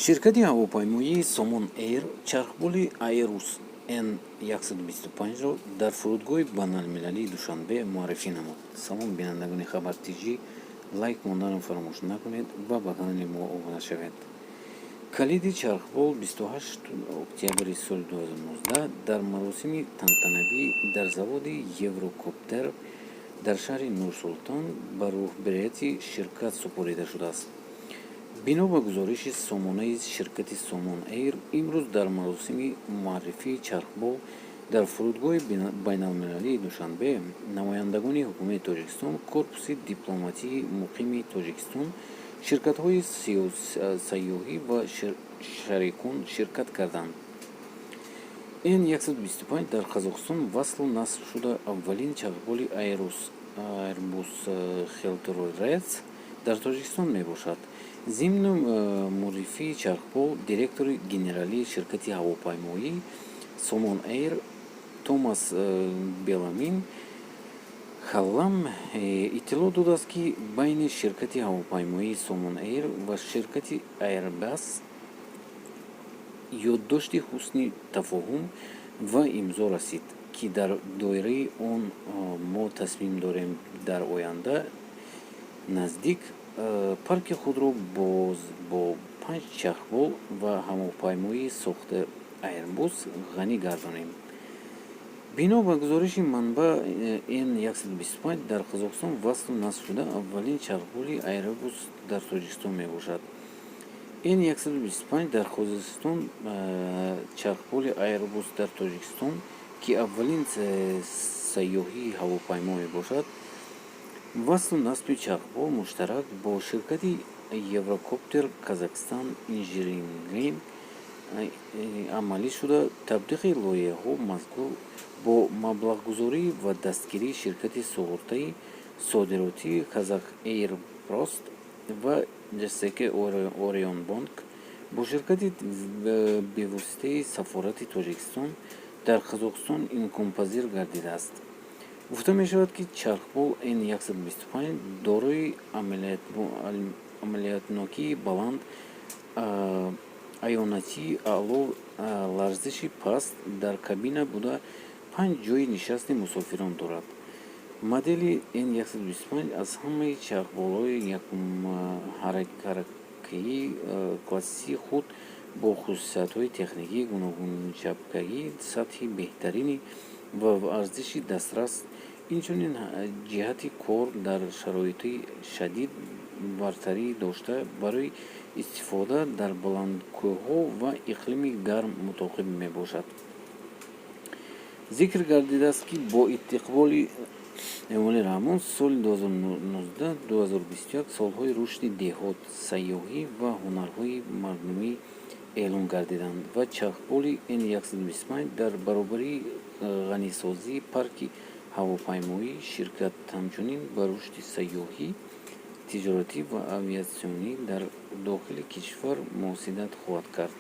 ширкати ҳавопаймоии Somon Air чархболи Airbus N125-ро дар фурудгоҳи байналмилалии Душанбе муаррифӣ намуд. Салом бинандагони Хабар ТЖ, лайк монданро фаромӯш накунед ва ба канали мо обуна шавед. Калиди чархбол 28 октябри соли 2019 дар маросими тантанавӣ дар заводи Еврокоптер дар шаҳри Нур-Султон ба роҳбарияти ширкат супорида шудааст. бино ба гузориши сомонаи ширкати Somon Air, имрӯз дар маросими муаррифии чархбол дар фурудгоҳи байналмилалии Душанбе, намояндагони ҳукумати Тоҷикистон, корпуси дипломатии муқими Тоҷикистон, ширкатҳои сайёҳӣ ва шарикон ширкат карданд. N125 дар Қазоқистон васлу насб шуда аввалин чархболи Airbus Хелторейс дар Тоҷикистон мебошад. Зимн муаррифии чархбол директори генералии ширкати ҳавопаймоӣ Somon Air Томас Беламин Халлам иттилоъ додааст, ки байни ширкати ҳавопаймоии Somon Air ва ширкати Airbus ёддошти ҳусни тафоҳум ва имзо расид, ки дар доираи он мо тасмим дорем дар оянда наздик парки худро бо 5 чархбол ва ҳавопаймоии сохта Airbus ғанӣ гардонем. бино ба гузориши манбаъ, N125 дар Қазоқистон васлу насб шуда аввалин чархболи Airbus дар Тоҷикистон мебошад. N125 дар Қозоқистон чархболи Airbus дар Тоҷикистон, ки аввалин сайёҳии ҳавопаймо мебошад, васлу насби чархбол муштарак бо ширкати Еврокоптер Казахстан Инжиниринг амалӣ шуда, татбиқи лоиҳаҳо мазкур бо маблағгузорӣ ва дастгирии ширкати суғуртаи содиротии Казах Airprost ва ЖСК Орион Банк бо ширкати бевоситаи сафорати Тоҷикистон дар Қазоқистон имконпазир гардидааст. гуфта мешавад, ки чархбол N125 дорои амалиятнокии баланд, аёнатии аъло, ларзиши паст дар кабина буда 5 ҷойи нишасти мусофирон дорад. модели N125 аз ҳамаи чархболҳои якумҳаракаии классисии худ бо хусусиятҳои техникӣ, гуногунчапкагӣ, сатҳи беҳтаринӣ ва арзиши дастрас, инчунин ҷиҳати кор дар шароити шадид бартарӣ дошта, барои истифода дар баландкӯҳҳо ва иқлими гарм мутоқиб мебошад. зикр гардидааст, ки бо истиқболи Эмомали Раҳмон соли 2019-2021 солҳои рушди деҳот, сайёҳӣ ва ҳунарҳои мардумӣ эълон гардиданд ва чархболи N125 дар баробари ғанисозии парки ҳавопаймоӣ ширкат ҳамчунин ба рушди сайёҳӣ, тиҷоратӣ ва авиатсионӣ дар дохили кишвар муосидат хоҳад кард.